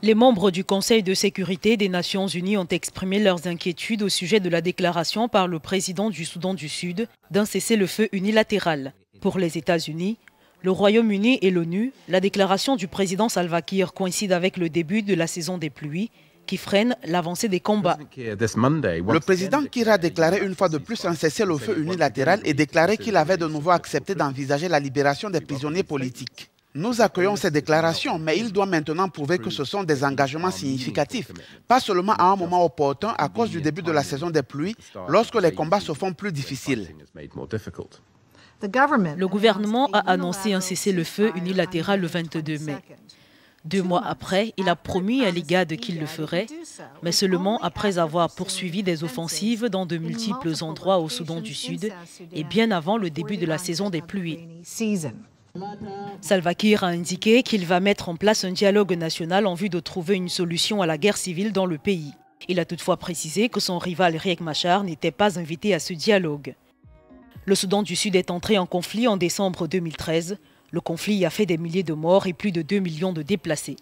Les membres du Conseil de sécurité des Nations Unies ont exprimé leurs inquiétudes au sujet de la déclaration par le président du Soudan du Sud d'un cessez-le-feu unilatéral. Pour les États-Unis, le Royaume-Uni et l'ONU, la déclaration du président Salva Kiir coïncide avec le début de la saison des pluies qui freine l'avancée des combats. Le président Kiir a déclaré une fois de plus un cessez-le-feu unilatéral et déclaré qu'il avait de nouveau accepté d'envisager la libération des prisonniers politiques. Nous accueillons ces déclarations, mais il doit maintenant prouver que ce sont des engagements significatifs, pas seulement à un moment opportun à cause du début de la saison des pluies, lorsque les combats se font plus difficiles. Le gouvernement a annoncé un cessez-le-feu unilatéral le 22 mai. 2 mois après, il a promis à l'IGAD qu'il le ferait, mais seulement après avoir poursuivi des offensives dans de multiples endroits au Soudan du Sud et bien avant le début de la saison des pluies. Salva Kiir a indiqué qu'il va mettre en place un dialogue national en vue de trouver une solution à la guerre civile dans le pays. Il a toutefois précisé que son rival Riek Machar n'était pas invité à ce dialogue. Le Soudan du Sud est entré en conflit en décembre 2013. Le conflit a fait des milliers de morts et plus de 2 millions de déplacés.